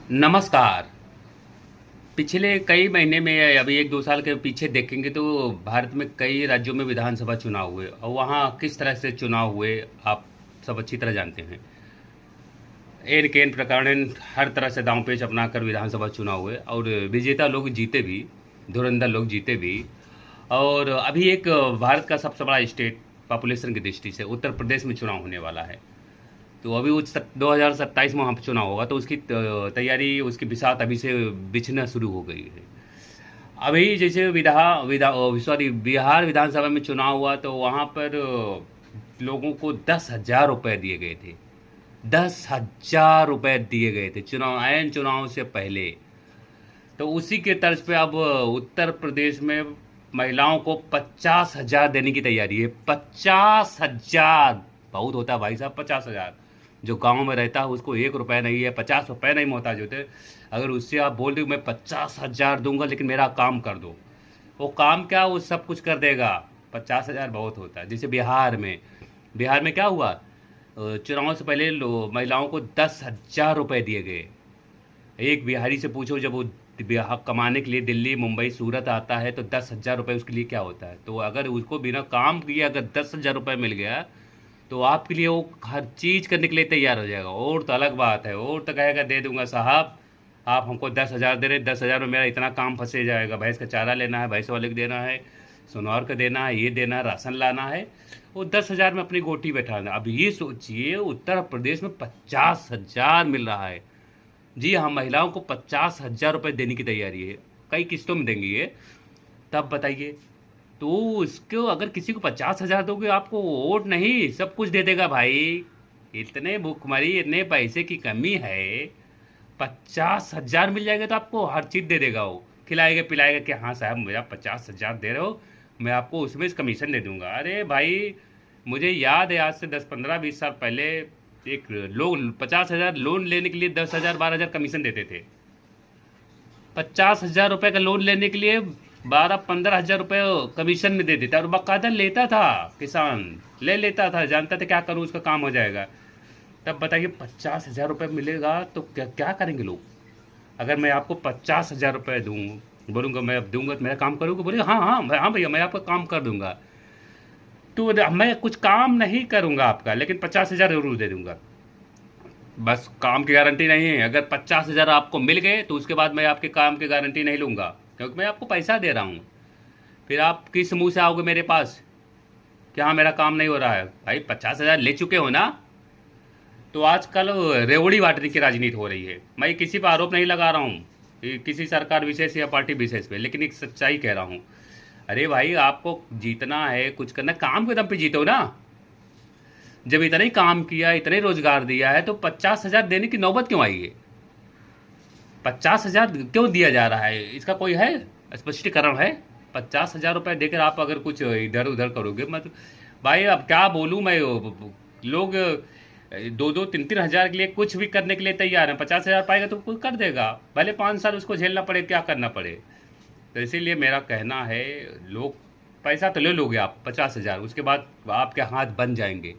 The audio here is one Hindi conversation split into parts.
नमस्कार। पिछले कई महीने में अभी 1-2 साल के पीछे देखेंगे तो भारत में कई राज्यों में विधानसभा चुनाव हुए और वहाँ किस तरह से चुनाव हुए आप सब अच्छी तरह जानते हैं। एन केन प्रकार हर तरह से दांव पेच अपनाकर विधानसभा चुनाव हुए और विजेता लोग जीते भी, धुरंधर लोग जीते भी। और अभी एक भारत का सबसे बड़ा स्टेट पॉपुलेशन की दृष्टि से उत्तर प्रदेश में चुनाव होने वाला है। तो अभी वो 2027 में वहाँ पे चुनाव होगा तो उसकी तैयारी, उसकी बिसात अभी से बिछना शुरू हो गई है। अभी जैसे बिहार विधानसभा में चुनाव हुआ तो वहाँ पर लोगों को 10,000 रुपये दिए गए थे। 10,000 रुपये दिए गए थे चुनाव से पहले। तो उसी के तर्ज पे अब उत्तर प्रदेश में महिलाओं को 50,000 देने की तैयारी है। 50,000 बहुत होता है भाई साहब। 50,000 जो गांव में रहता है उसको 1 रुपये नहीं है, 50 रुपये नहीं मोहताज होते। अगर उससे आप बोल रहे मैं 50,000 दूंगा लेकिन मेरा काम कर दो, वो काम क्या, वो सब कुछ कर देगा। 50,000 बहुत होता है। जैसे बिहार में क्या हुआ, चुनाव से पहले महिलाओं को 10,000 रुपये दिए गए। एक बिहारी से पूछो, जब वो कमाने के लिए दिल्ली, मुंबई, सूरत आता है तो 10,000 रुपये उसके लिए क्या होता है। तो अगर उसको बिना काम किए अगर 10,000 रुपये मिल गया तो आपके लिए वो हर चीज़ करने के लिए तैयार हो जाएगा। और तो अलग बात है, और तो कहेगा दे दूंगा साहब, आप हमको 10,000 दे रहे, 10,000 में मेरा इतना काम फंसे जाएगा। भैंस का चारा लेना है, भैंस वाले को देना है, सुनौर का देना है, ये देना है, राशन लाना है। वो 10,000 में अपनी गोटी बैठाना। अब ये सोचिए उत्तर प्रदेश में 50,000 मिल रहा है। जी हाँ, महिलाओं को 50,000 रुपये देने की तैयारी है। कई किस्तों में देंगी ये। तब बताइए, तो इसको अगर किसी को 50,000 दोगे आपको वोट नहीं सब कुछ दे देगा भाई। इतने भूखमरी, इतने पैसे की कमी है। 50,000 मिल जाएगा तो आपको हर चीज़ दे देगा। वो खिलाएगा पिलाएगा कि हाँ साहब मेरा 50,000 दे रहे हो, मैं आपको उसमें से कमीशन दे दूंगा। अरे भाई, मुझे याद है आज से 10-15-20 साल पहले एक लोग 50,000 लोन लेने के लिए 10,000 12,000 कमीशन देते थे। 50,000 रुपये का लोन लेने के लिए 12-15 हज़ार रुपये कमीशन में दे देता और बाकायदा लेता था। किसान ले लेता था, जानता था क्या करूँ उसका काम हो जाएगा। तब बताइए 50,000 रुपये मिलेगा तो क्या क्या करेंगे लोग। अगर मैं आपको 50,000 रुपये दूँ, बोलूँगा मैं अब दूंगा तो मेरा काम करोगे, बोलेगा हाँ हाँ हाँ भैया मैं आपका काम कर दूंगा। तो मैं कुछ काम नहीं करूँगा आपका, लेकिन 50,000 ज़रूर दे दूंगा। बस काम की गारंटी नहीं है। अगर 50,000 आपको मिल गए तो उसके बाद मैं आपके काम की गारंटी नहीं लूँगा, क्योंकि मैं आपको पैसा दे रहा हूँ। फिर आप किस मुंह से आओगे मेरे पास कि हाँ मेरा काम नहीं हो रहा है। भाई 50,000 ले चुके हो ना। तो आजकल रेवड़ी बांटने की राजनीति हो रही है। मैं किसी पर आरोप नहीं लगा रहा हूँ किसी सरकार विशेष या पार्टी विशेष पे, लेकिन एक सच्चाई कह रहा हूँ। अरे भाई, आपको जीतना है, कुछ करना, काम के दम पे जीतो ना। जब इतना ही काम किया, इतने रोजगार दिया है तो 50,000 देने की नौबत क्यों आई है। 50,000 क्यों दिया जा रहा है, इसका कोई है स्पष्टीकरण है। 50,000 रुपये देकर आप अगर कुछ इधर उधर करोगे मत। भाई अब क्या बोलूँ मैं, लोग 2-2, 3-3 हज़ार के लिए कुछ भी करने के लिए तैयार है। 50,000 पाएगा तो कोई कर देगा, भले 5 साल उसको झेलना पड़े, क्या करना पड़े। तो इसीलिए मेरा कहना है, लोग पैसा तो ले लोगे आप 50,000, उसके बाद आपके हाथ बन जाएंगे।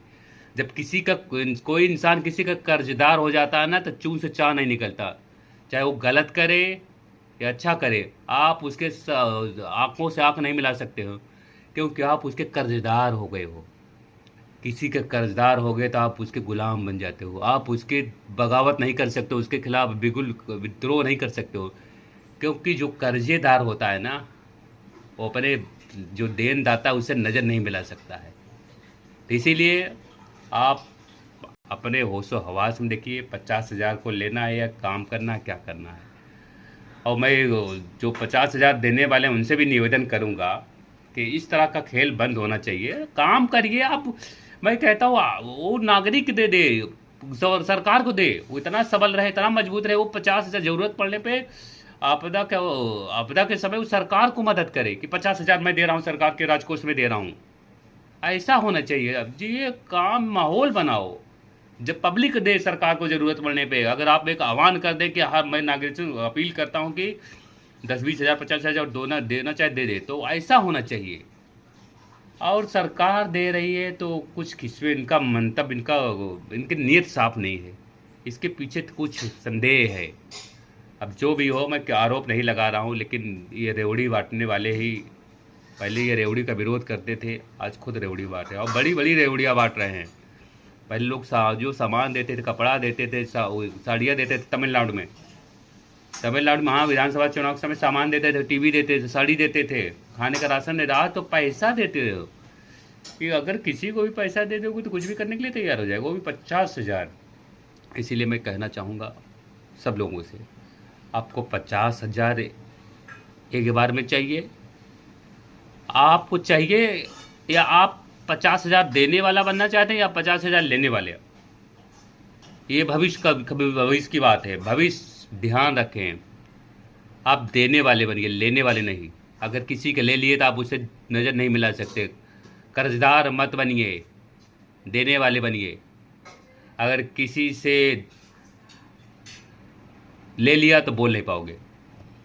जब किसी का कोई इंसान किसी का कर्जदार हो जाता है ना तो चून से चाह नहीं निकलता। चाहे वो गलत करे या अच्छा करे, आप उसके आंखों से आंख नहीं मिला सकते हो, क्योंकि आप उसके कर्जदार हो गए हो। किसी के कर्जदार हो गए तो आप उसके गुलाम बन जाते हो। आप उसके बगावत नहीं कर सकते हो, उसके खिलाफ बिल्कुल विद्रोह नहीं कर सकते हो। क्योंकि जो कर्जेदार होता है ना, वो अपने जो देनदाता उसे नज़र नहीं मिला सकता है। तो इसीलिए आप अपने होशो हवास में देखिए, 50,000 को लेना है या काम करना है, क्या करना है। और मैं जो 50,000 देने वाले हैं उनसे भी निवेदन करूंगा कि इस तरह का खेल बंद होना चाहिए। काम करिए आप। मैं कहता हूँ वो नागरिक दे दे, सरकार को दे, वो इतना सबल रहे, इतना मजबूत रहे, वो 50,000 जरूरत पड़ने पे आपदा के समय उस सरकार को मदद करे कि 50,000 मैं दे रहा हूँ, सरकार के राजकोष में दे रहा हूँ। ऐसा होना चाहिए। अब जी ये काम माहौल बनाओ, जब पब्लिक दे सरकार को ज़रूरत पड़ने पे। अगर आप एक आह्वान कर दें कि हाँ मैं नागरिक से अपील करता हूँ कि 10-20 हज़ार 50,000 दोना देना चाहे दे दे, तो ऐसा होना चाहिए। और सरकार दे रही है तो कुछ किसमें इनका मंतव्य, इनकी नीयत साफ नहीं है, इसके पीछे तो कुछ संदेह है। अब जो भी हो, मैं आरोप नहीं लगा रहा हूँ, लेकिन ये रेवड़ी बांटने वाले ही पहले ये रेवड़ी का विरोध करते थे, आज खुद रेवड़ी बांट रहे हैं और बड़ी बड़ी रेवड़ियाँ बांट रहे हैं। पहले लोग जो सामान देते थे, कपड़ा देते थे, साड़ियाँ देते थे तमिलनाडु में हाँ, विधानसभा चुनाव के समय सामान देते थे, टीवी देते थे, साड़ी देते थे, खाने का राशन देते, आज तो पैसा देते हो कि अगर किसी को भी पैसा दे दोगे तो कुछ भी करने के लिए तैयार हो जाएगा, वो भी 50,000। इसीलिए मैं कहना चाहूँगा सब लोगों से, आपको 50,000 एक बार में चाहिए, आपको चाहिए, या आप 50,000 देने वाला बनना चाहते हैं या 50,000 लेने वाले? ये भविष्य की बात है। भविष्य ध्यान रखें, आप देने वाले बनिए, लेने वाले नहीं। अगर किसी के ले लिए तो आप उससे नज़र नहीं मिला सकते। कर्जदार मत बनिए, देने वाले बनिए। अगर किसी से ले लिया तो बोल नहीं पाओगे।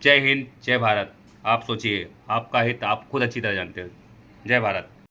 जय हिंद, जय भारत। आप सोचिए, आपका हित आप खुद अच्छी तरह जानते हो। जय भारत।